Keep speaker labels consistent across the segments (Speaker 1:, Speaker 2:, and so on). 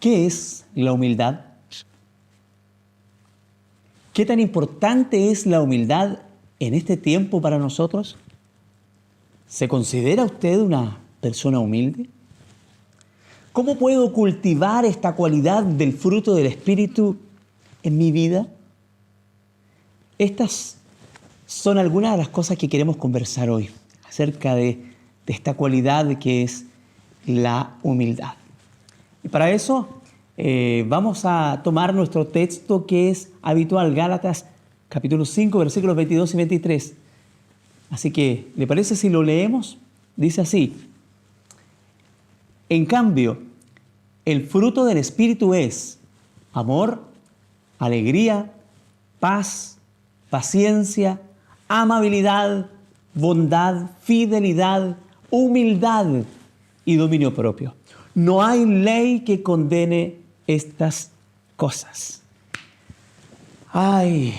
Speaker 1: ¿Qué es la humildad? ¿Qué tan importante es la humildad en este tiempo para nosotros? ¿Se considera usted una persona humilde? ¿Cómo puedo cultivar esta cualidad del fruto del Espíritu en mi vida? Estas son algunas de las cosas que queremos conversar hoy, acerca de esta cualidad que es la humildad. Y para eso vamos a tomar nuestro texto que es habitual, Gálatas capítulo 5, versículos 22 y 23. Así que, ¿le parece si lo leemos? Dice así: en cambio, el fruto del Espíritu es amor, alegría, paz, paciencia, amabilidad, bondad, fidelidad, humildad y dominio propio. No hay ley que condene estas cosas. ¡Ay!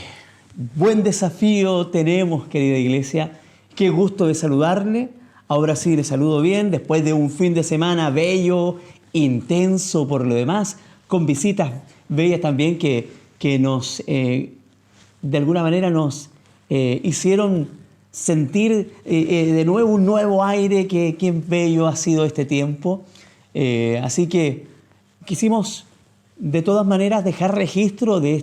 Speaker 1: Buen desafío tenemos, querida iglesia. Qué gusto de saludarle. Ahora sí le saludo bien, después de un fin de semana bello, intenso por lo demás, con visitas bellas también que nos, de alguna manera nos hicieron sentir de nuevo un nuevo aire. Qué bello ha sido este tiempo. Así que quisimos de todas maneras dejar registro de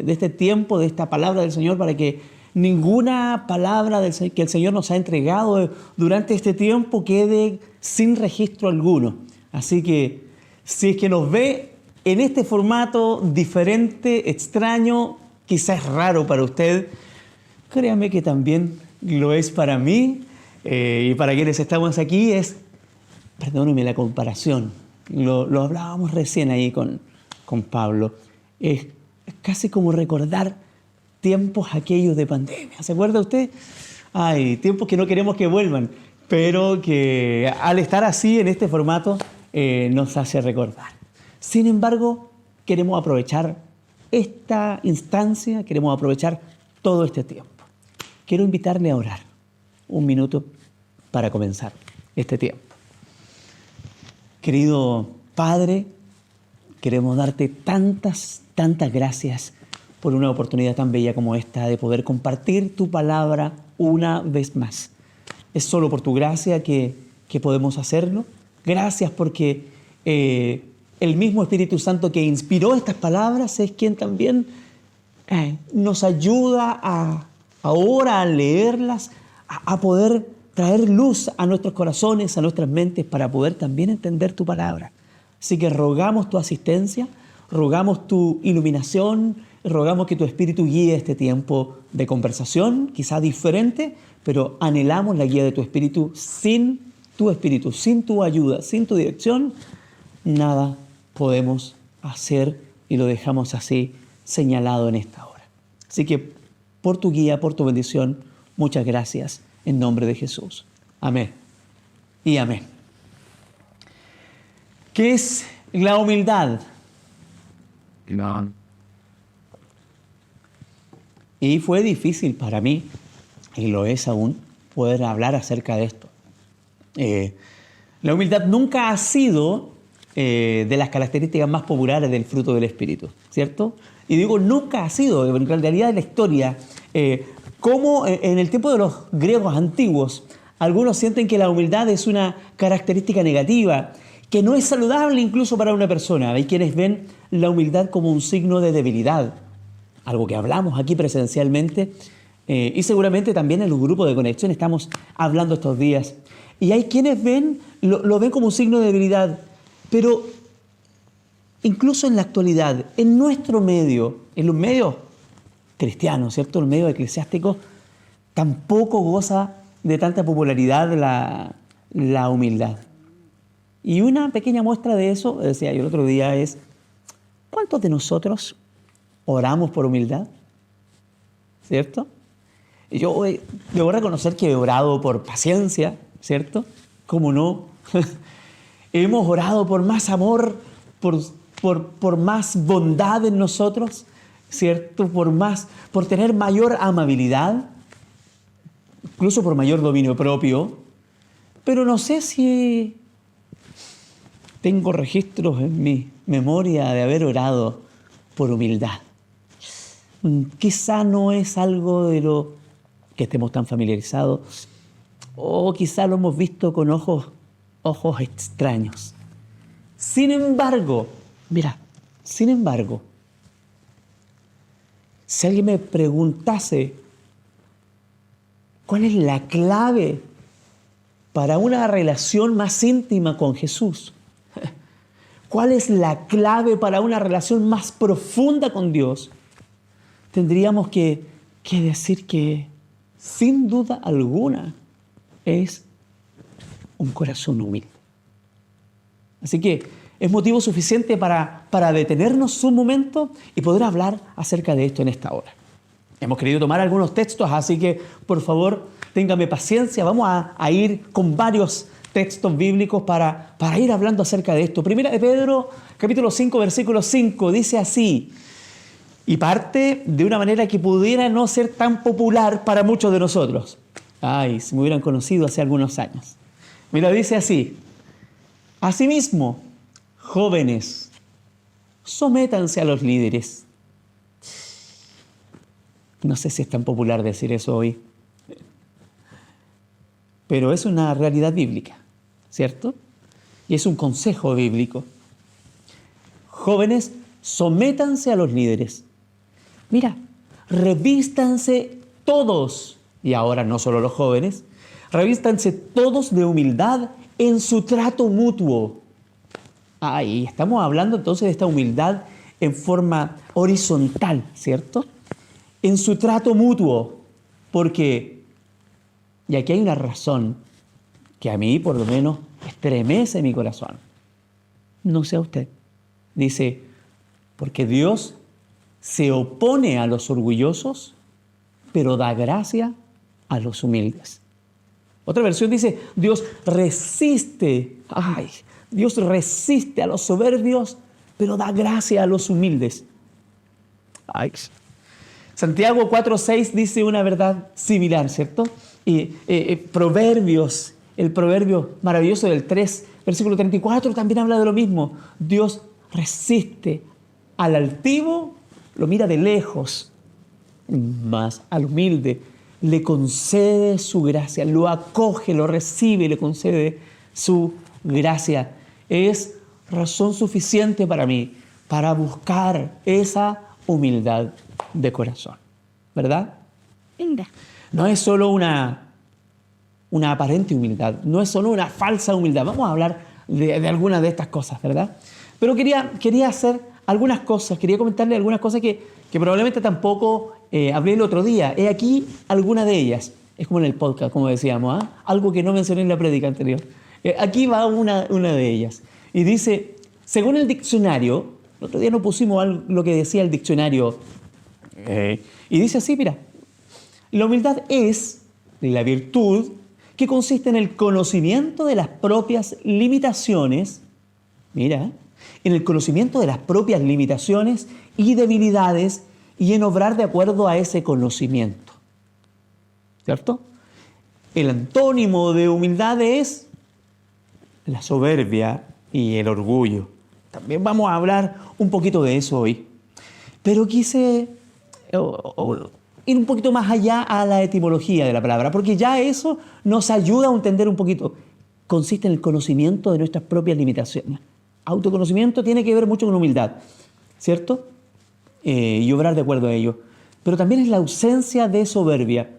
Speaker 1: este tiempo, de esta palabra del Señor, para que ninguna palabra que el Señor nos ha entregado durante este tiempo quede sin registro alguno. Así que si es que nos ve en este formato diferente, extraño, quizás raro para usted, créame que también lo es para mí, y para quienes estamos aquí perdóneme la comparación, lo hablábamos recién ahí con Pablo, es casi como recordar tiempos aquellos de pandemia. ¿Se acuerda usted? Hay tiempos que no queremos que vuelvan, pero que al estar así en este formato nos hace recordar. Sin embargo, queremos aprovechar esta instancia, queremos aprovechar todo este tiempo. Quiero invitarle a orar un minuto para comenzar este tiempo. Querido Padre, queremos darte tantas gracias por una oportunidad tan bella como esta de poder compartir tu palabra una vez más. Es solo por tu gracia que podemos hacerlo. Gracias porque el mismo Espíritu Santo que inspiró estas palabras es quien también nos ayuda ahora a leerlas, a poder traer luz a nuestros corazones, a nuestras mentes, para poder también entender tu palabra. Así que rogamos tu asistencia, rogamos tu iluminación, rogamos que tu Espíritu guíe este tiempo de conversación, quizá diferente, pero anhelamos la guía de tu Espíritu. Sin tu Espíritu, sin tu ayuda, sin tu dirección, nada podemos hacer, y lo dejamos así señalado en esta hora. Así que por tu guía, por tu bendición, muchas gracias en nombre de Jesús. Amén y amén. ¿Qué es la humildad? Y fue difícil para mí, y lo es aún, poder hablar acerca de esto. La humildad nunca ha sido de las características más populares del fruto del Espíritu, ¿cierto? Y digo nunca ha sido, en realidad de la historia, como en el tiempo de los griegos antiguos, algunos sienten que la humildad es una característica negativa, que no es saludable incluso para una persona. Hay quienes ven la humildad como un signo de debilidad, algo que hablamos aquí presencialmente y seguramente también en los grupos de conexión estamos hablando estos días. Y hay quienes lo ven como un signo de debilidad, pero incluso en la actualidad, en nuestro medio, en los medios cristianos, ¿cierto? En los medios eclesiásticos, tampoco goza de tanta popularidad la humildad. Y una pequeña muestra de eso, decía yo el otro día, es ¿cuántos de nosotros oramos por humildad? ¿Cierto? Yo debo reconocer que he orado por paciencia, ¿cierto? ¿Cómo no? Hemos orado por más amor, por más bondad en nosotros, ¿cierto? Por tener mayor amabilidad, incluso por mayor dominio propio. Pero no sé si tengo registros en mi memoria de haber orado por humildad. Quizá no es algo de lo que estemos tan familiarizados, o quizá lo hemos visto con ojos extraños. Sin embargo, si alguien me preguntase cuál es la clave para una relación más íntima con Jesús, cuál es la clave para una relación más profunda con Dios, tendríamos que decir que, sin duda alguna, es un corazón humilde. Así que es motivo suficiente para detenernos un momento y poder hablar acerca de esto en esta hora. Hemos querido tomar algunos textos, así que por favor, téngame paciencia. Vamos a ir con varios textos bíblicos para ir hablando acerca de esto. Primera de Pedro, capítulo 5, versículo 5, dice así, y parte de una manera que pudiera no ser tan popular para muchos de nosotros. Ay, si me hubieran conocido hace algunos años. Mira, dice así, asimismo, jóvenes, sométanse a los líderes. No sé si es tan popular decir eso hoy, pero es una realidad bíblica, ¿cierto? Y es un consejo bíblico. Jóvenes, sométanse a los líderes. Mira, revístanse todos, y ahora no solo los jóvenes, revístanse todos de humildad en su trato mutuo. Y estamos hablando entonces de esta humildad en forma horizontal, ¿cierto? En su trato mutuo, porque, y aquí hay una razón que a mí por lo menos estremece mi corazón. No sé a usted. Dice, porque Dios se opone a los orgullosos, pero da gracia a los humildes. Otra versión dice, Dios resiste a los soberbios, pero da gracia a los humildes. Santiago 4:6 dice una verdad similar, ¿cierto? Y Proverbios, el proverbio maravilloso del 3, versículo 34, también habla de lo mismo. Dios resiste al altivo, lo mira de lejos, mas al humilde le concede su gracia, lo acoge, lo recibe y le concede su gracia. Es razón suficiente para mí para buscar esa humildad de corazón, ¿verdad?
Speaker 2: Venga.
Speaker 1: No es solo una aparente humildad, no es solo una falsa humildad. Vamos a hablar de algunas de estas cosas, ¿verdad? Pero quería hacer algunas cosas, quería comentarle algunas cosas que probablemente tampoco hablé el otro día. He aquí alguna de ellas. Es como en el podcast, como decíamos, algo que no mencioné en la prédica anterior. Aquí va una de ellas. Y dice, según el diccionario, el otro día nos pusimos lo que decía el diccionario, y dice así, mira, la humildad es la virtud que consiste en el conocimiento de las propias limitaciones, mira, en el conocimiento de las propias limitaciones y debilidades y en obrar de acuerdo a ese conocimiento, ¿cierto? El antónimo de humildad es la soberbia y el orgullo. También vamos a hablar un poquito de eso hoy. Pero quise ir un poquito más allá a la etimología de la palabra, porque ya eso nos ayuda a entender un poquito. Consiste en el conocimiento de nuestras propias limitaciones. Autoconocimiento tiene que ver mucho con humildad, ¿cierto? Y obrar de acuerdo a ello. Pero también es la ausencia de soberbia.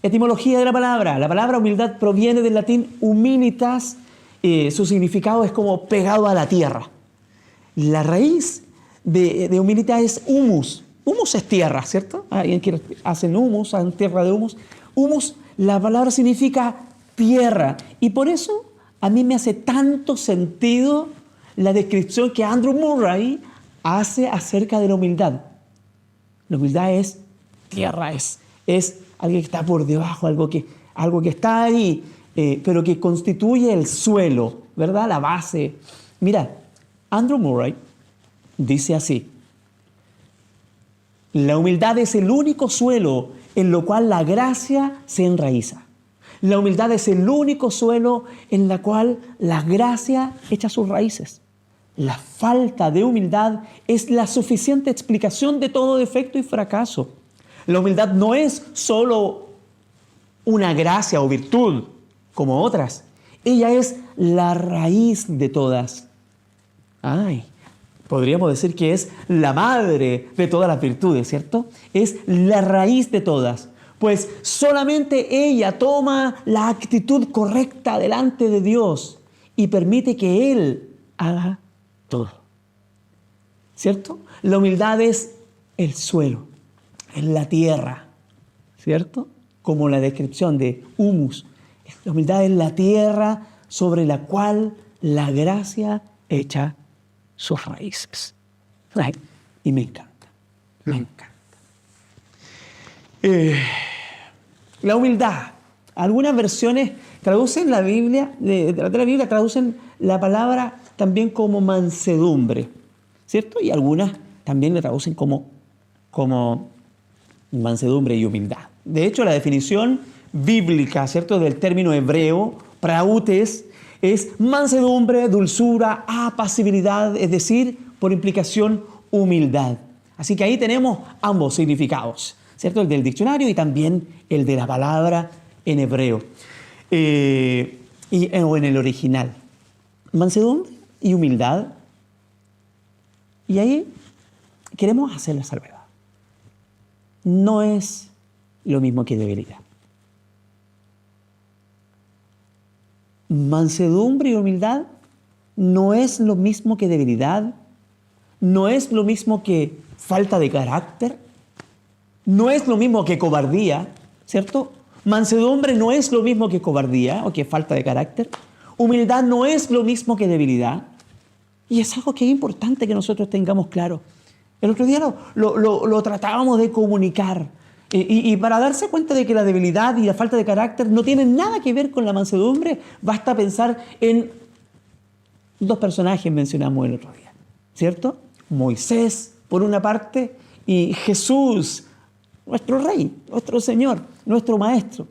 Speaker 1: Etimología de la palabra humildad proviene del latín humilitas. Su significado es como pegado a la tierra. La raíz de humilitas es humus. Humus es tierra, ¿cierto? Alguien que hacen humus, hacen tierra de humus. Humus, la palabra significa tierra. Y por eso a mí me hace tanto sentido la descripción que Andrew Murray hace acerca de la humildad. La humildad es tierra, es algo que está por debajo, algo que está ahí, pero que constituye el suelo, ¿verdad? La base. Mira, Andrew Murray dice así: la humildad es el único suelo en lo cual la gracia se enraiza. La humildad es el único suelo en la cual la gracia echa sus raíces. la falta de humildad es la suficiente explicación de todo defecto y fracaso. La humildad no es solo una gracia o virtud como otras. Ella es la raíz de todas. Podríamos decir que es la madre de todas las virtudes, ¿cierto? Es la raíz de todas. Pues solamente ella toma la actitud correcta delante de Dios y permite que Él haga todo. ¿Cierto? La humildad es el suelo, es la tierra, ¿cierto? Como la descripción de humus. La humildad es la tierra sobre la cual la gracia echa sus raíces. Y me encanta, me encanta. La humildad. Algunas versiones traducen la Biblia, de la Biblia traducen la palabra también como mansedumbre, ¿cierto? Y algunas también le traducen como mansedumbre y humildad. De hecho, la definición bíblica, ¿cierto?, del término hebreo, prautes, es mansedumbre, dulzura, apacibilidad, es decir, por implicación, humildad. Así que ahí tenemos ambos significados, ¿cierto? El del diccionario y también el de la palabra en hebreo, o en el original. Mansedumbre y humildad. Y ahí queremos hacer la salvedad. No es lo mismo que debilidad. Mansedumbre y humildad no es lo mismo que debilidad, no es lo mismo que falta de carácter, no es lo mismo que cobardía, ¿cierto? Mansedumbre no es lo mismo que cobardía o que falta de carácter. Humildad no es lo mismo que debilidad. Y es algo que es importante que nosotros tengamos claro. El otro día lo tratábamos de comunicar. Y para darse cuenta de que la debilidad y la falta de carácter no tienen nada que ver con la mansedumbre, basta pensar en dos personajes mencionamos el otro día, ¿cierto? Moisés, por una parte, y Jesús, nuestro Rey, nuestro Señor, nuestro Maestro.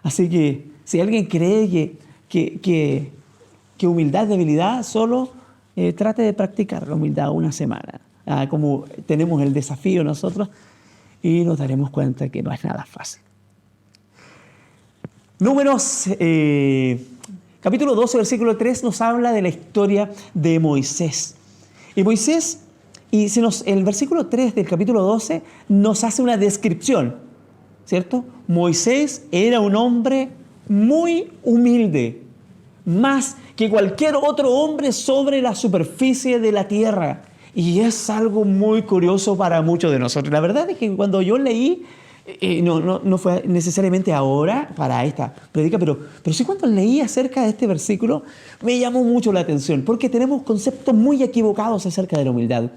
Speaker 1: Así que si alguien cree que humildad es debilidad, solo trate de practicar la humildad una semana. Como tenemos el desafío nosotros, y nos daremos cuenta que no es nada fácil. Números, capítulo 12, versículo 3, nos habla de la historia de Moisés. Y Moisés, el versículo 3 del capítulo 12 nos hace una descripción, ¿cierto? Moisés era un hombre muy humilde, más que cualquier otro hombre sobre la superficie de la tierra. Y es algo muy curioso para muchos de nosotros. La verdad es que cuando yo leí, no fue necesariamente ahora para esta prédica, pero sí cuando leí acerca de este versículo, me llamó mucho la atención, porque tenemos conceptos muy equivocados acerca de la humildad.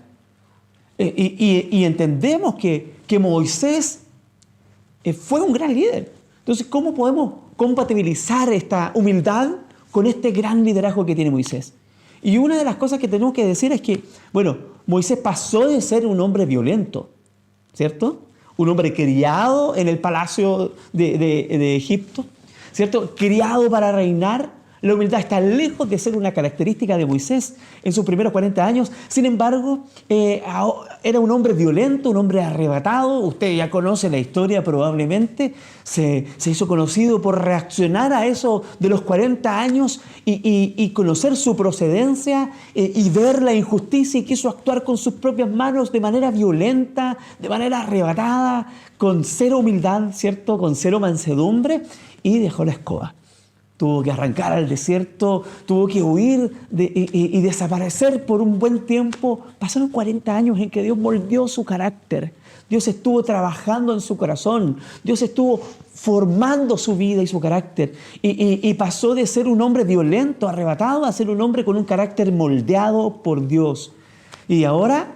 Speaker 1: Y entendemos que Moisés fue un gran líder. Entonces, ¿cómo podemos compatibilizar esta humildad con este gran liderazgo que tiene Moisés? Y una de las cosas que tenemos que decir es que, Moisés pasó de ser un hombre violento, ¿cierto? Un hombre criado en el palacio de Egipto, ¿cierto? Criado para reinar. La humildad está lejos de ser una característica de Moisés en sus primeros 40 años. Sin embargo, era un hombre violento, un hombre arrebatado. Usted ya conoce la historia probablemente. Se hizo conocido por reaccionar a eso de los 40 años y conocer su procedencia y ver la injusticia, y quiso actuar con sus propias manos de manera violenta, de manera arrebatada, con cero humildad, ¿cierto? Con cero mansedumbre, y dejó la escoba. Tuvo que arrancar al desierto, tuvo que huir y desaparecer por un buen tiempo. Pasaron 40 años en que Dios moldeó su carácter. Dios estuvo trabajando en su corazón. Dios estuvo formando su vida y su carácter. Y pasó de ser un hombre violento, arrebatado, a ser un hombre con un carácter moldeado por Dios. Y ahora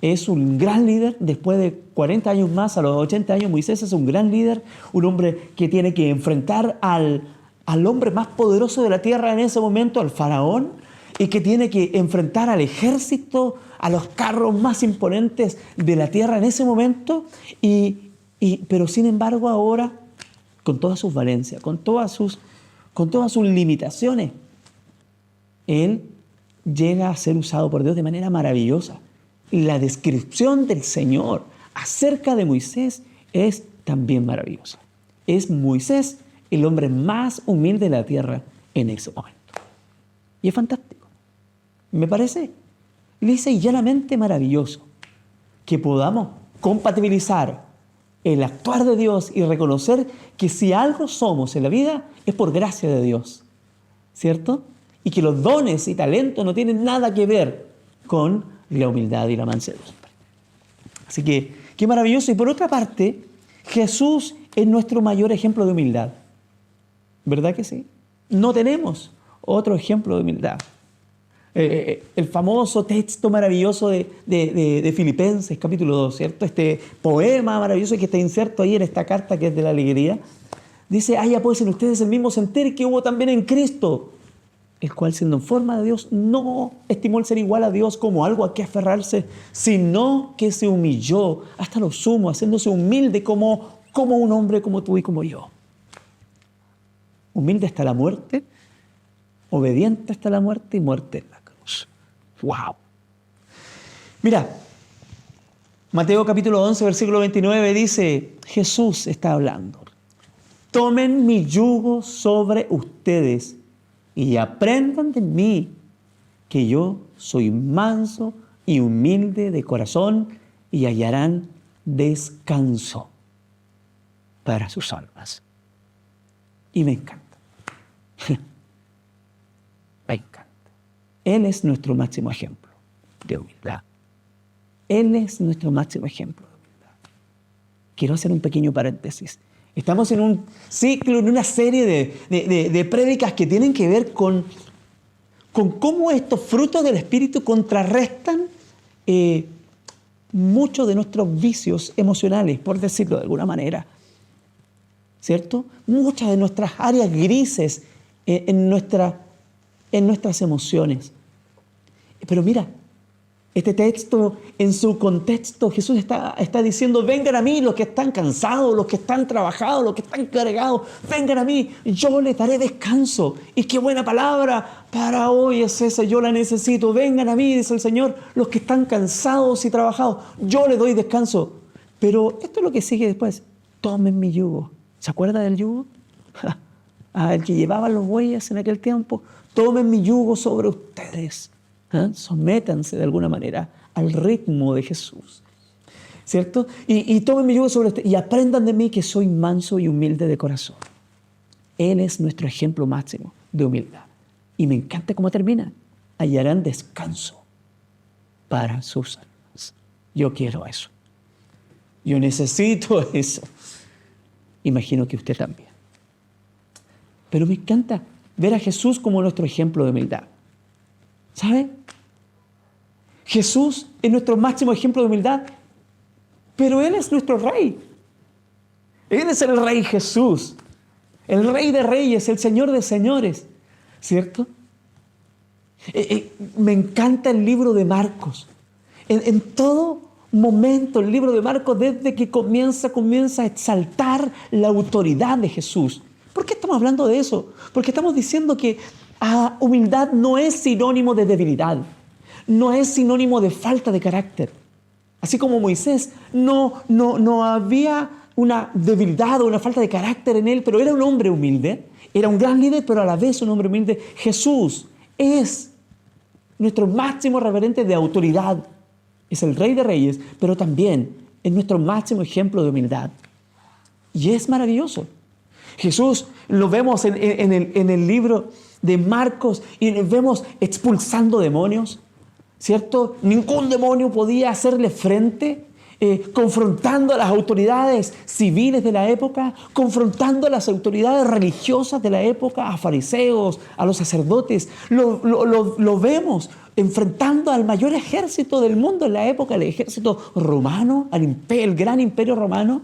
Speaker 1: es un gran líder. Después de 40 años más, a los 80 años, Moisés es un gran líder. Un hombre que tiene que enfrentar al hombre más poderoso de la tierra en ese momento, al faraón, y que tiene que enfrentar al ejército, a los carros más imponentes de la tierra en ese momento, pero sin embargo ahora, con todas sus valencias, con todas sus limitaciones, él llega a ser usado por Dios de manera maravillosa. La descripción del Señor acerca de Moisés es también maravillosa. Es Moisés el hombre más humilde de la tierra en ese momento. Y es fantástico. Me parece lisa y llanamente maravilloso que podamos compatibilizar el actuar de Dios y reconocer que si algo somos en la vida es por gracia de Dios, ¿cierto? Y que los dones y talentos no tienen nada que ver con la humildad y la mansedumbre. Así que, qué maravilloso. Y por otra parte, Jesús es nuestro mayor ejemplo de humildad. ¿Verdad que sí? No tenemos otro ejemplo de humildad. El famoso texto maravilloso de Filipenses, capítulo 2, ¿cierto? Este poema maravilloso que está inserto ahí en esta carta que es de la alegría. Dice, haya pues en ustedes el mismo sentir que hubo también en Cristo, el cual siendo en forma de Dios no estimó el ser igual a Dios como algo a que aferrarse, sino que se humilló hasta lo sumo, haciéndose humilde como un hombre como tú y como yo. Humilde hasta la muerte, obediente hasta la muerte y muerte en la cruz. ¡Wow! Mira, Mateo capítulo 11, versículo 29 dice, Jesús está hablando. Tomen mi yugo sobre ustedes y aprendan de mí, que yo soy manso y humilde de corazón, y hallarán descanso para sus almas. Y me encanta. Me encanta. Él es nuestro máximo ejemplo de humildad. Él es nuestro máximo ejemplo de humildad. Quiero hacer un pequeño paréntesis. Estamos en un ciclo, en una serie de prédicas que tienen que ver con cómo estos frutos del Espíritu contrarrestan muchos de nuestros vicios emocionales, por decirlo de alguna manera. ¿Cierto? Muchas de nuestras áreas grises en nuestras emociones. Pero mira, este texto, en su contexto, Jesús está diciendo, vengan a mí los que están cansados, los que están trabajados, los que están cargados, vengan a mí, yo les daré descanso. Y qué buena palabra para hoy es esa, yo la necesito. Vengan a mí, dice el Señor, los que están cansados y trabajados, yo les doy descanso. Pero esto es lo que sigue después, tomen mi yugo. ¿Se acuerda del yugo? El que llevaban los bueyes en aquel tiempo. Tomen mi yugo sobre ustedes. Sométanse de alguna manera al ritmo de Jesús. ¿Cierto? Y tomen mi yugo sobre ustedes y aprendan de mí que soy manso y humilde de corazón. Él es nuestro ejemplo máximo de humildad. Y me encanta cómo termina. Hallarán descanso para sus almas. Yo quiero eso. Yo necesito eso. Imagino que usted también. Pero me encanta ver a Jesús como nuestro ejemplo de humildad. ¿Sabe? Jesús es nuestro máximo ejemplo de humildad, pero Él es nuestro Rey. Él es el Rey Jesús, el Rey de Reyes, el Señor de Señores, ¿cierto? Me encanta el libro de Marcos. En todo momento, el libro de Marcos, desde que comienza a exaltar la autoridad de Jesús. ¿Por qué estamos hablando de eso? Porque estamos diciendo que humildad no es sinónimo de debilidad, no es sinónimo de falta de carácter. Así como Moisés no había una debilidad o una falta de carácter en él, pero era un hombre humilde, era un gran líder, pero a la vez un hombre humilde. Jesús es nuestro máximo referente de autoridad. Es el Rey de Reyes, pero también es nuestro máximo ejemplo de humildad. Y es maravilloso. Jesús lo vemos en el libro de Marcos y lo vemos expulsando demonios, ¿cierto? Ningún demonio podía hacerle frente, confrontando a las autoridades civiles de la época, confrontando a las autoridades religiosas de la época, a fariseos, a los sacerdotes. Lo vemos enfrentando al mayor ejército del mundo en la época, el ejército romano, el gran imperio romano.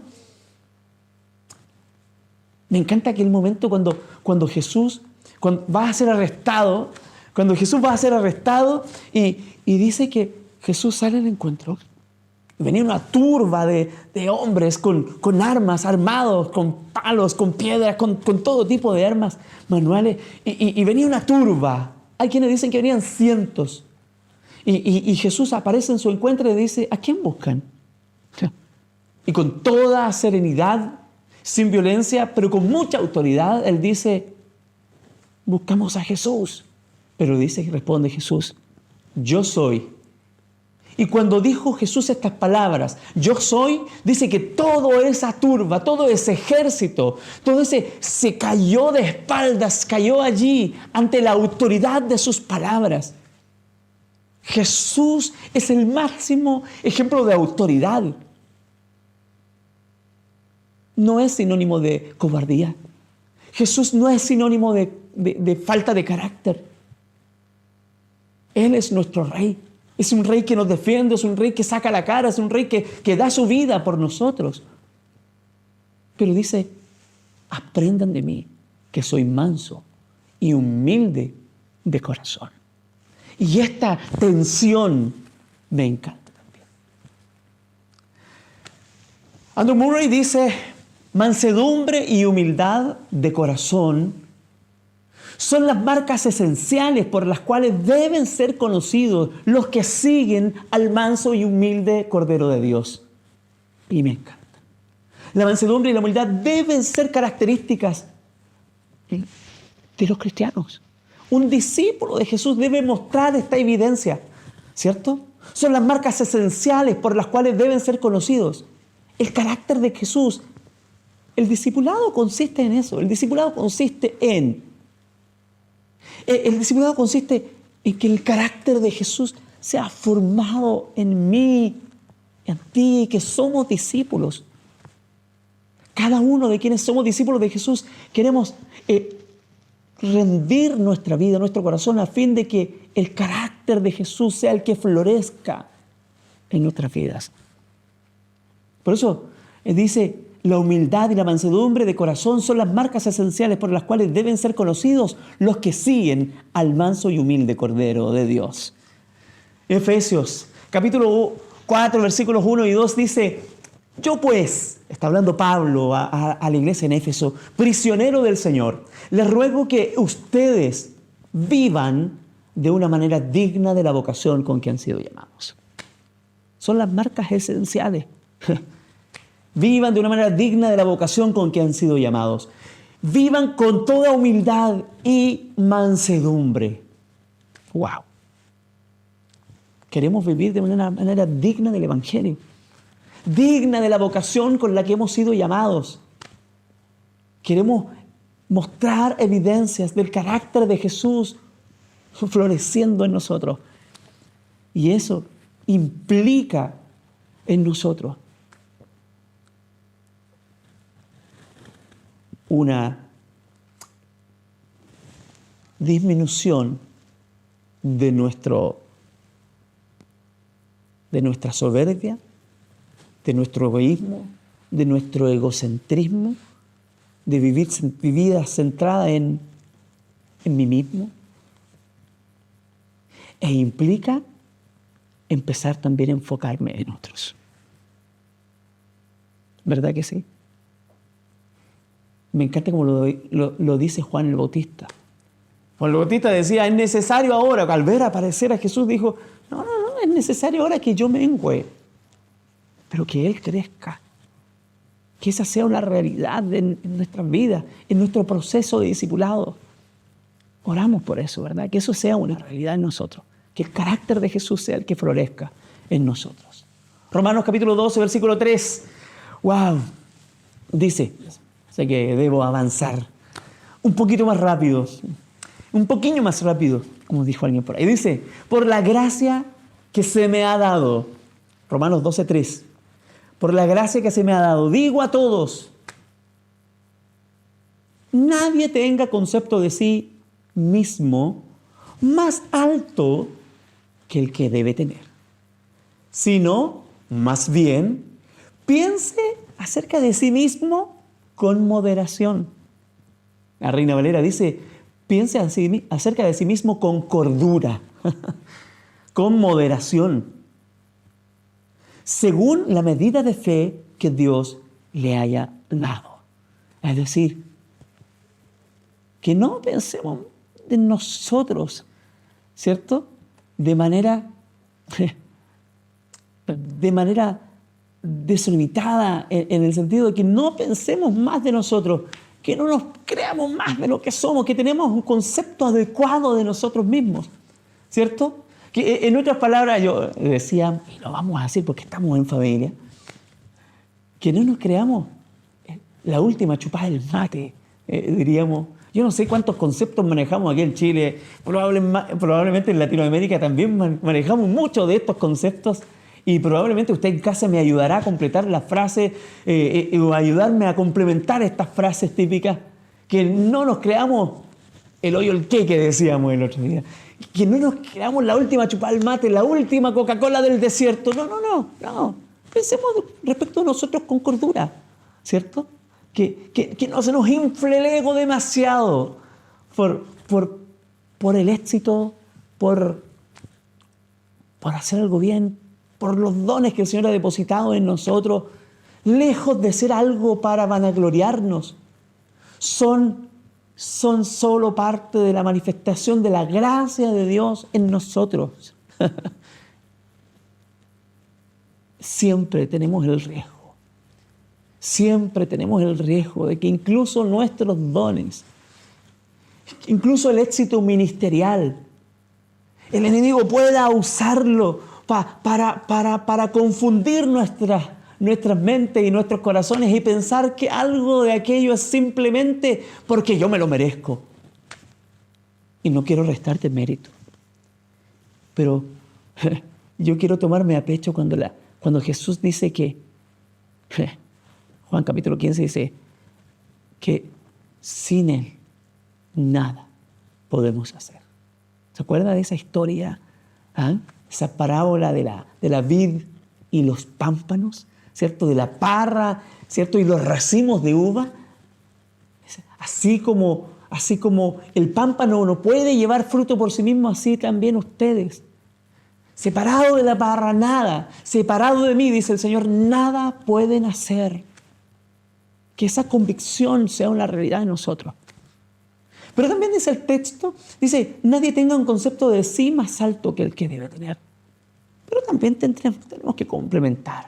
Speaker 1: Me encanta aquel momento cuando Jesús va a ser arrestado, y dice que Jesús sale al encuentro. Venía una turba de hombres con armas, armados, con palos, con piedras, con todo tipo de armas manuales. Y venía una turba Hay quienes dicen que venían cientos. Y Jesús aparece en su encuentro y dice, ¿a quién buscan? Y con toda serenidad, sin violencia, pero con mucha autoridad, Él dice, buscamos a Jesús. Pero dice y responde Jesús, yo soy. Y cuando dijo Jesús estas palabras, yo soy, dice que toda esa turba, todo ese ejército, todo ese se cayó de espaldas, cayó allí ante la autoridad de sus palabras. Jesús es el máximo ejemplo de autoridad. No es sinónimo de cobardía. Jesús no es sinónimo de falta de carácter. Él es nuestro Rey. Es un Rey que nos defiende, es un Rey que saca la cara, es un Rey que da su vida por nosotros. Pero dice, aprendan de mí, que soy manso y humilde de corazón. Y esta tensión me encanta también. Andrew Murray dice, mansedumbre y humildad de corazón son las marcas esenciales por las cuales deben ser conocidos los que siguen al manso y humilde Cordero de Dios. Y me encanta. La mansedumbre y la humildad deben ser características de los cristianos. Un discípulo de Jesús debe mostrar esta evidencia, ¿cierto? Son las marcas esenciales por las cuales deben ser conocidos. El carácter de Jesús. El discipulado consiste en eso. El discipulado consiste en que el carácter de Jesús sea formado en mí, en ti, que somos discípulos. Cada uno de quienes somos discípulos de Jesús queremos rendir nuestra vida, nuestro corazón, a fin de que el carácter de Jesús sea el que florezca en nuestras vidas. Por eso dice, la humildad y la mansedumbre de corazón son las marcas esenciales por las cuales deben ser conocidos los que siguen al manso y humilde Cordero de Dios. Efesios, capítulo 4, versículos 1 y 2 dice, yo pues, está hablando Pablo a la iglesia en Éfeso, prisionero del Señor, les ruego que ustedes vivan de una manera digna de la vocación con que han sido llamados. Son las marcas esenciales. Vivan de una manera digna de la vocación con que han sido llamados. Vivan con toda humildad y mansedumbre. ¡Wow! Queremos vivir de una manera digna del Evangelio. Digna de la vocación con la que hemos sido llamados. Queremos mostrar evidencias del carácter de Jesús floreciendo en nosotros. Y eso implica en nosotros una disminución de nuestra soberbia, de nuestro egoísmo, de nuestro egocentrismo, de vivir vida centrada en mí mismo. E implica empezar también a enfocarme en otros. ¿Verdad que sí? Me encanta como lo dice Juan el Bautista. Juan el Bautista decía, es necesario ahora, al ver aparecer a Jesús, dijo, no, es necesario ahora que yo mengüe, pero que Él crezca. Que esa sea una realidad en nuestras vidas, en nuestro proceso de discipulado. Oramos por eso, ¿verdad? Que eso sea una realidad en nosotros. Que el carácter de Jesús sea el que florezca en nosotros. Romanos capítulo 12, versículo 3. ¡Wow! Dice, sé que debo avanzar un poquito más rápido, un poquillo más rápido, como dijo alguien por ahí. Dice, por la gracia que se me ha dado, Romanos 12, 3. Por la gracia que se me ha dado, digo a todos, nadie tenga concepto de sí mismo más alto que el que debe tener, sino más bien piense acerca de sí mismo con moderación. La Reina Valera dice, piense acerca de sí mismo con cordura, con moderación, según la medida de fe que Dios le haya dado. Es decir, que no pensemos en nosotros ¿cierto? De manera desorbitada, en el sentido de que no pensemos más de nosotros, que no nos creamos más de lo que somos, que tenemos un concepto adecuado de nosotros mismos, ¿cierto? Que en otras palabras yo decía, y lo vamos a decir porque estamos en familia, que no nos creamos la última chupada del mate, diríamos. Yo no sé cuántos conceptos manejamos aquí en Chile, probablemente en Latinoamérica también manejamos muchos de estos conceptos, y probablemente usted en casa me ayudará a completar las frases o ayudarme a complementar estas frases típicas, que no nos creamos el hoyo el queque, decíamos el otro día, que no nos creamos la última chupada del mate, la última Coca-Cola del desierto. No. Pensemos respecto a nosotros con cordura, ¿cierto? Que no se nos infle el ego demasiado por el éxito, por hacer algo bien, por los dones que el Señor ha depositado en nosotros, lejos de ser algo para vanagloriarnos. Son solo parte de la manifestación de la gracia de Dios en nosotros. Siempre tenemos el riesgo de que incluso nuestros dones, incluso el éxito ministerial, el enemigo pueda usarlo para confundir nuestras mentes y nuestros corazones y pensar que algo de aquello es simplemente porque yo me lo merezco. Y no quiero restarte mérito, pero yo quiero tomarme a pecho cuando Jesús dice que, Juan capítulo 15 dice, que sin Él nada podemos hacer. ¿Se acuerda de esa historia? Esa parábola de la vid y los pámpanos, ¿cierto? De la parra, ¿cierto? Y los racimos de uva. Así como el pámpano no puede llevar fruto por sí mismo, así también ustedes. Separado de la parra, nada. Separado de mí, dice el Señor, nada pueden hacer. Que esa convicción sea una realidad en nosotros. Pero también dice el texto, dice, nadie tenga un concepto de sí más alto que el que debe tener. Pero también tenemos que complementar.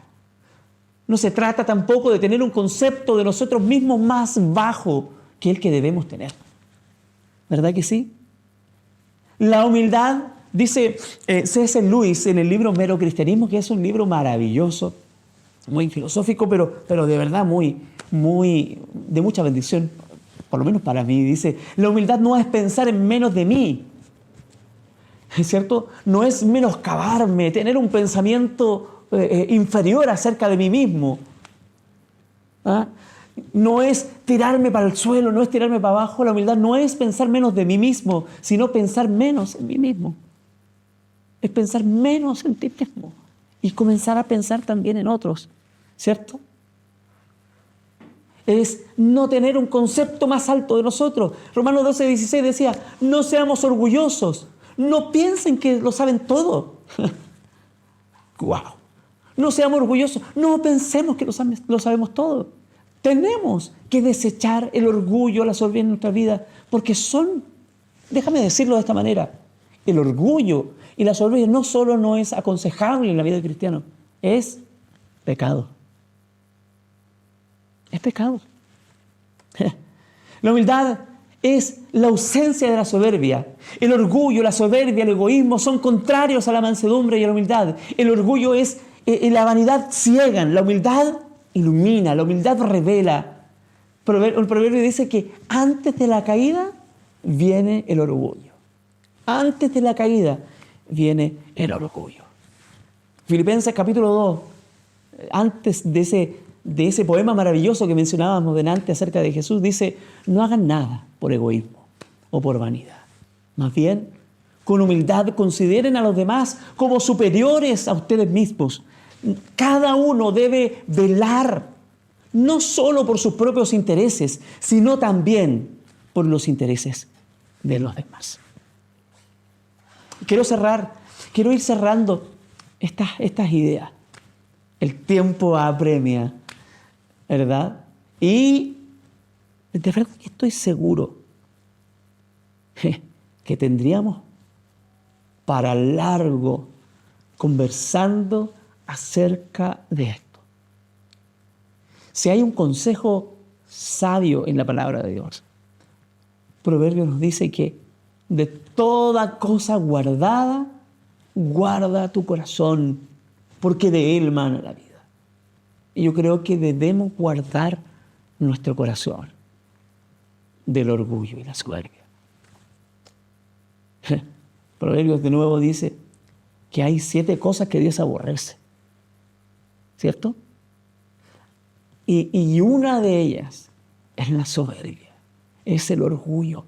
Speaker 1: No se trata tampoco de tener un concepto de nosotros mismos más bajo que el que debemos tener. ¿Verdad que sí? La humildad, dice C.S. Lewis en el libro Mero Cristianismo, que es un libro maravilloso, muy filosófico, pero de verdad de mucha bendición, por lo menos para mí. Dice, la humildad no es pensar en menos de mí, ¿es cierto? No es menoscabarme, tener un pensamiento inferior acerca de mí mismo. No es tirarme para el suelo, no es tirarme para abajo. La humildad no es pensar menos de mí mismo, sino pensar menos en mí mismo. Es pensar menos en ti mismo y comenzar a pensar también en otros, ¿cierto? Es no tener un concepto más alto de nosotros. Romanos 12:16 decía, no seamos orgullosos, no piensen que lo saben todo. ¡Wow! No seamos orgullosos, no pensemos que lo sabemos todo. Tenemos que desechar el orgullo, la soberbia en nuestra vida, porque déjame decirlo de esta manera, el orgullo y la soberbia no solo no es aconsejable en la vida del cristiano, es pecado. Es pecado. La humildad es la ausencia de la soberbia. El orgullo, la soberbia, el egoísmo son contrarios a la mansedumbre y a la humildad. El orgullo es la vanidad ciegan, la humildad ilumina, la humildad revela. El proverbio dice que antes de la caída viene el orgullo. Antes de la caída viene el orgullo. Filipenses capítulo 2, antes de ese poema maravilloso que mencionábamos delante acerca de Jesús, dice, no hagan nada por egoísmo o por vanidad. Más bien, con humildad consideren a los demás como superiores a ustedes mismos. Cada uno debe velar no solo por sus propios intereses, sino también por los intereses de los demás. Quiero ir cerrando estas ideas. El tiempo apremia, ¿verdad? Y de verdad que estoy seguro que tendríamos para largo conversando acerca de esto. Si hay un consejo sabio en la palabra de Dios, Proverbios nos dice que de toda cosa guardada, guarda tu corazón, porque de él mana la vida. Y yo creo que debemos guardar nuestro corazón del orgullo y la soberbia. Proverbios de nuevo dice que hay 7 cosas que Dios aborrece, ¿cierto? Y una de ellas es la soberbia, es el orgullo.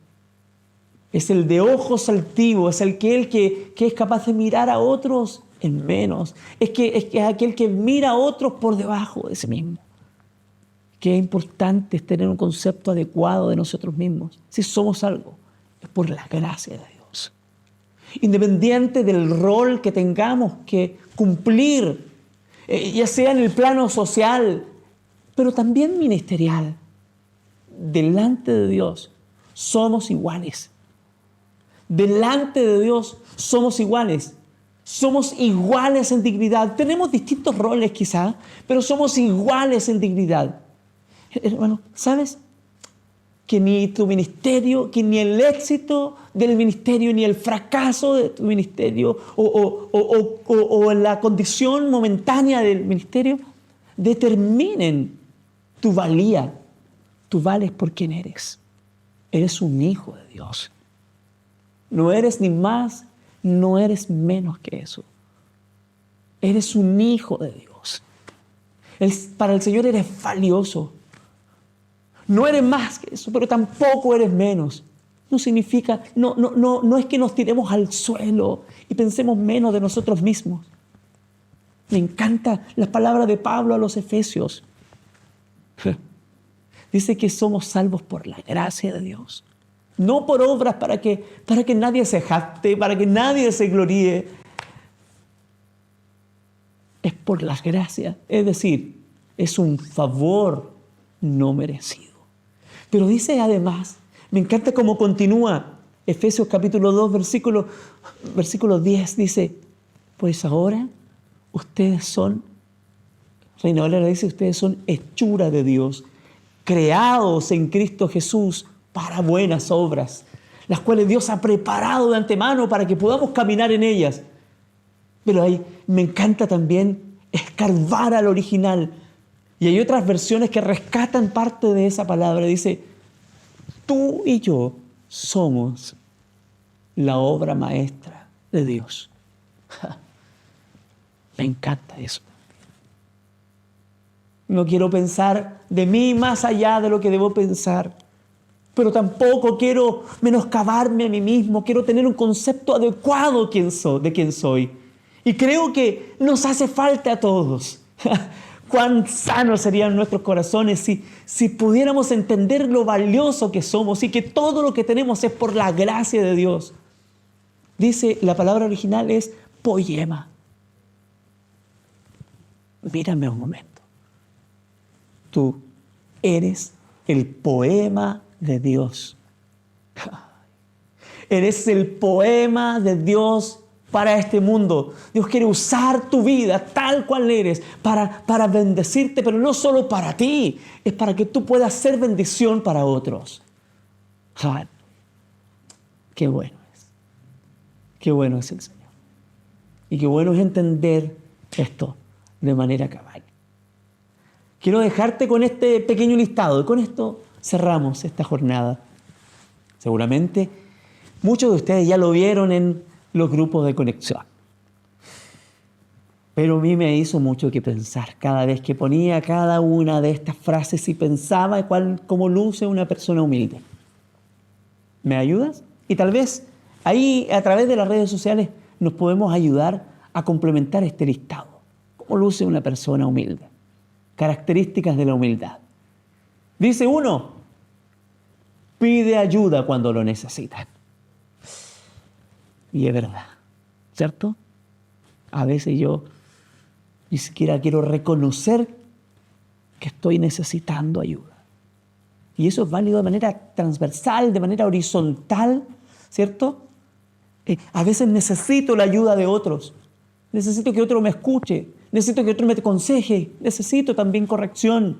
Speaker 1: Es el de ojos altivos, es que es capaz de mirar a otros en menos. Es aquel que mira a otros por debajo de sí mismo. Qué importante es tener un concepto adecuado de nosotros mismos. Si somos algo, es por la gracia de Dios. Independiente del rol que tengamos que cumplir, ya sea en el plano social, pero también ministerial, delante de Dios somos iguales. Delante de Dios somos iguales. Somos iguales en dignidad. Tenemos distintos roles quizá, pero somos iguales en dignidad. Hermano, ¿sabes? Que ni tu ministerio, que ni el éxito del ministerio, ni el fracaso de tu ministerio o la condición momentánea del ministerio determinen tu valía. Tú vales por quien eres. Eres un hijo de Dios. No eres ni más, no eres menos que eso. Eres un hijo de Dios. Para el Señor eres valioso. No eres más que eso, pero tampoco eres menos. No significa, no es que nos tiremos al suelo y pensemos menos de nosotros mismos. Me encanta las palabras de Pablo a los Efesios. Dice que somos salvos por la gracia de Dios. No por obras para que nadie se jacte, para que nadie se gloríe. Es por la gracia. Es decir, es un favor no merecido. Pero dice además, me encanta cómo continúa Efesios capítulo 2, versículo 10, dice, pues ahora ustedes son, Reina Valera dice, ustedes son hechura de Dios, creados en Cristo Jesús para buenas obras, las cuales Dios ha preparado de antemano para que podamos caminar en ellas. Pero ahí me encanta también escarbar al original. Y hay otras versiones que rescatan parte de esa palabra. Dice, tú y yo somos la obra maestra de Dios. Me encanta eso. No quiero pensar de mí más allá de lo que debo pensar. Pero tampoco quiero menoscabarme a mí mismo. Quiero tener un concepto adecuado de quién soy. Y creo que nos hace falta a todos. Cuán sanos serían nuestros corazones si pudiéramos entender lo valioso que somos y que todo lo que tenemos es por la gracia de Dios. Dice, la palabra original es poema. Mírame un momento. Tú eres el poema de Dios. Eres el poema de Dios para este mundo. Dios quiere usar tu vida tal cual eres para bendecirte, pero no solo para ti, es para que tú puedas ser bendición para otros. Qué bueno es. Qué bueno es el Señor. Y qué bueno es entender esto de manera cabal. Quiero dejarte con este pequeño listado y con esto cerramos esta jornada. Seguramente muchos de ustedes ya lo vieron en los grupos de conexión. Pero a mí me hizo mucho que pensar cada vez que ponía cada una de estas frases y pensaba cómo luce una persona humilde. ¿Me ayudas? Y tal vez ahí a través de las redes sociales nos podemos ayudar a complementar este listado. ¿Cómo luce una persona humilde? Características de la humildad. Dice 1, pide ayuda cuando lo necesita. Y es verdad, ¿cierto? A veces yo ni siquiera quiero reconocer que estoy necesitando ayuda. Y eso es válido de manera transversal, de manera horizontal, ¿cierto? A veces necesito la ayuda de otros. Necesito que otro me escuche. Necesito que otro me aconseje. Necesito también corrección.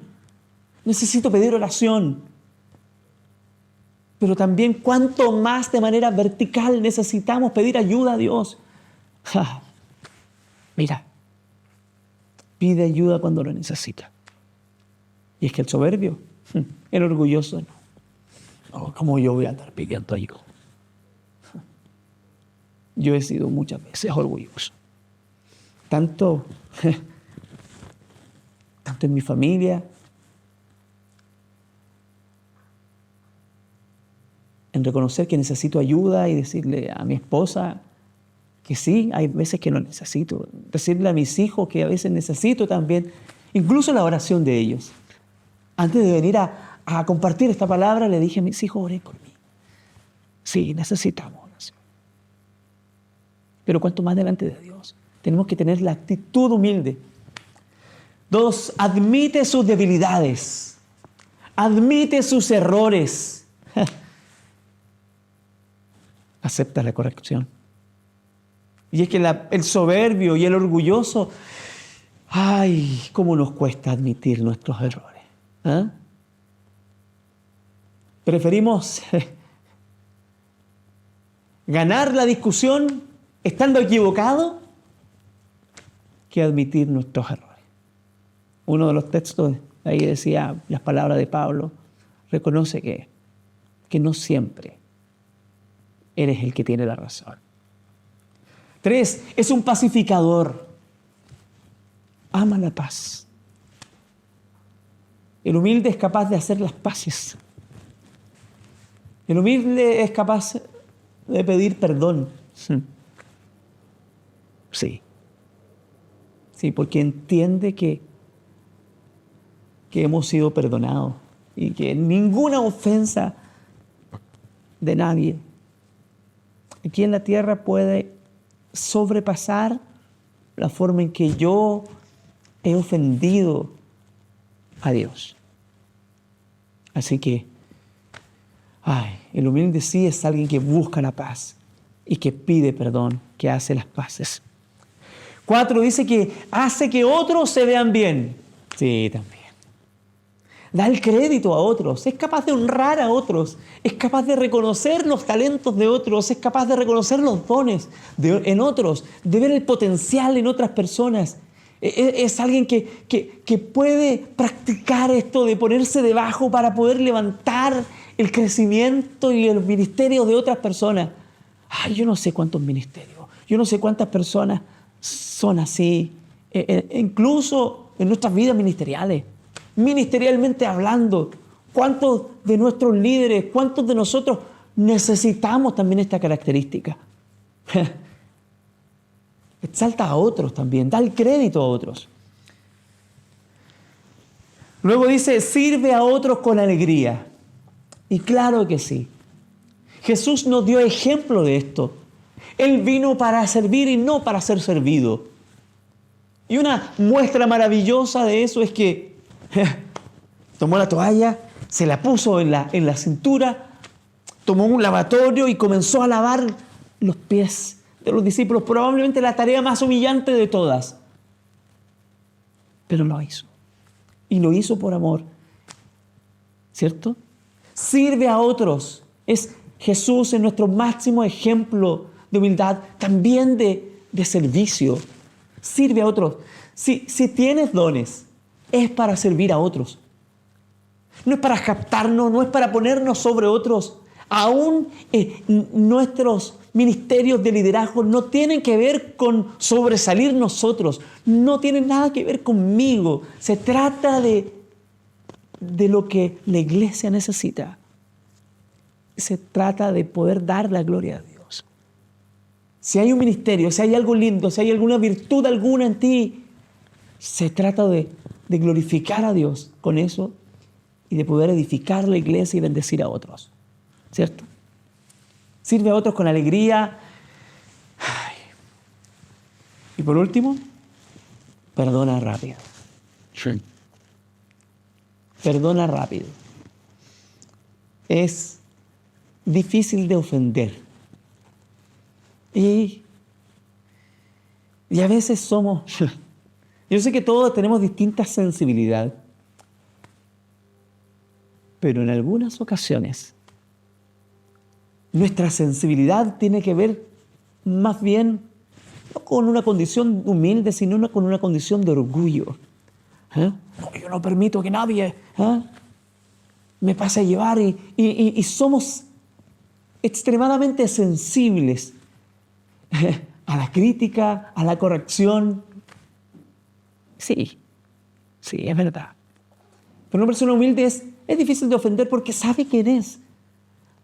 Speaker 1: Necesito pedir oración. Pero también cuánto más de manera vertical necesitamos pedir ayuda a Dios. Mira, pide ayuda cuando lo necesita. Y es que el soberbio, el orgulloso, no. ¿Cómo yo voy a andar pidiendo ayuda? Yo he sido muchas veces orgulloso. Tanto en mi familia, en reconocer que necesito ayuda y decirle a mi esposa que sí, hay veces que lo necesito. Decirle a mis hijos que a veces necesito también, incluso la oración de ellos. Antes de venir a compartir esta palabra, le dije a mis hijos, oren por mí. Sí, necesitamos oración. Pero cuanto más delante de Dios, tenemos que tener la actitud humilde. 2, admite sus debilidades. Admite sus errores. Acepta la corrección. Y es que el soberbio y el orgulloso, ay, cómo nos cuesta admitir nuestros errores. Preferimos ganar la discusión estando equivocado que admitir nuestros errores. Uno de los textos ahí decía las palabras de Pablo, reconoce que no siempre eres el que tiene la razón. 3, es un pacificador. Ama la paz. El humilde es capaz de hacer las paces. El humilde es capaz de pedir perdón. Sí. Sí, porque entiende que hemos sido perdonados y que ninguna ofensa de nadie aquí en la tierra puede sobrepasar la forma en que yo he ofendido a Dios. Así que, el humilde sí es alguien que busca la paz y que pide perdón, que hace las paces. 4, dice que hace que otros se vean bien. Sí, también. Da el crédito a otros, es capaz de honrar a otros, es capaz de reconocer los talentos de otros, es capaz de reconocer los dones en otros, de ver el potencial en otras personas. Es alguien que puede practicar esto de ponerse debajo para poder levantar el crecimiento y el ministerio de otras personas. Yo no sé cuántos ministerios, yo no sé cuántas personas son así, incluso en nuestras vidas ministeriales. Ministerialmente hablando, ¿cuántos de nuestros líderes, cuántos de nosotros necesitamos también esta característica? Exalta a otros también, da el crédito a otros. Luego dice, sirve a otros con alegría. Y claro que sí. Jesús nos dio ejemplo de esto. Él vino para servir y no para ser servido. Y una muestra maravillosa de eso es que tomó la toalla, se la puso en la cintura, tomó un lavatorio y comenzó a lavar los pies de los discípulos, probablemente la tarea más humillante de todas. Pero lo hizo. Y lo hizo por amor. ¿Cierto? Sirve a otros. Es Jesús en nuestro máximo ejemplo de humildad, también de servicio. Sirve a otros. Si tienes dones, es para servir a otros. No es para captarnos, no es para ponernos sobre otros. Aún nuestros ministerios de liderazgo no tienen que ver con sobresalir nosotros. No tienen nada que ver conmigo. Se trata de lo que la iglesia necesita. Se trata de poder dar la gloria a Dios. Si hay un ministerio, si hay algo lindo, si hay alguna virtud alguna en ti, se trata de glorificar a Dios con eso y de poder edificar la iglesia y bendecir a otros. ¿Cierto? Sirve a otros con alegría. Y por último, perdona rápido. Sí. Perdona rápido. Es difícil de ofender. Y a veces somos... Yo sé que todos tenemos distintas sensibilidades, pero en algunas ocasiones nuestra sensibilidad tiene que ver más bien no con una condición humilde, sino con una condición de orgullo. No, yo no permito que nadie me pase a llevar y somos extremadamente sensibles a la crítica, a la corrección. Sí, es verdad. Pero una persona humilde es difícil de ofender porque sabe quién es,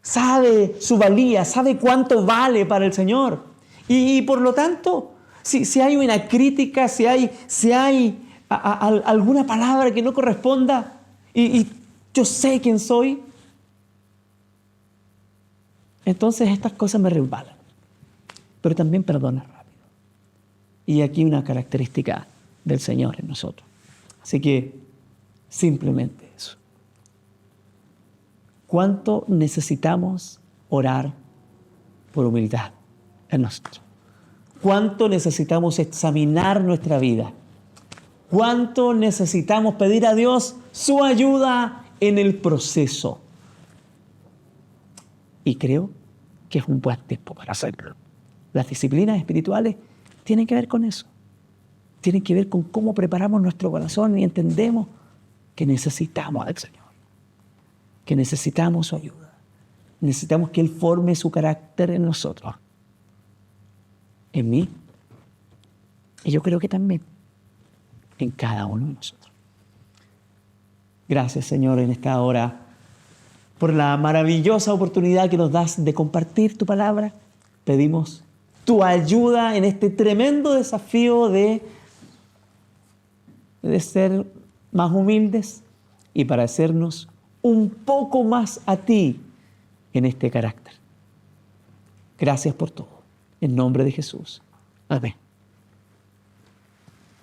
Speaker 1: sabe su valía, sabe cuánto vale para el Señor. Y por lo tanto, si hay una crítica, si hay alguna palabra que no corresponda y yo sé quién soy, entonces estas cosas me resbalan. Pero también perdona rápido. Y aquí una característica del Señor en nosotros. Así que simplemente eso. ¿Cuánto necesitamos orar por humildad en nosotros? ¿Cuánto necesitamos examinar nuestra vida? ¿Cuánto necesitamos pedir a Dios su ayuda en el proceso? Y creo que es un buen tiempo para hacerlo. Las disciplinas espirituales tienen que ver con eso. Tienen que ver con cómo preparamos nuestro corazón y entendemos que necesitamos al Señor, que necesitamos su ayuda. Necesitamos que Él forme su carácter en nosotros, en mí, y yo creo que también en cada uno de nosotros. Gracias, Señor, en esta hora por la maravillosa oportunidad que nos das de compartir tu palabra. Pedimos tu ayuda en este tremendo desafío de ser más humildes y parecernos un poco más a ti en este carácter. Gracias por todo. En nombre de Jesús. Amén.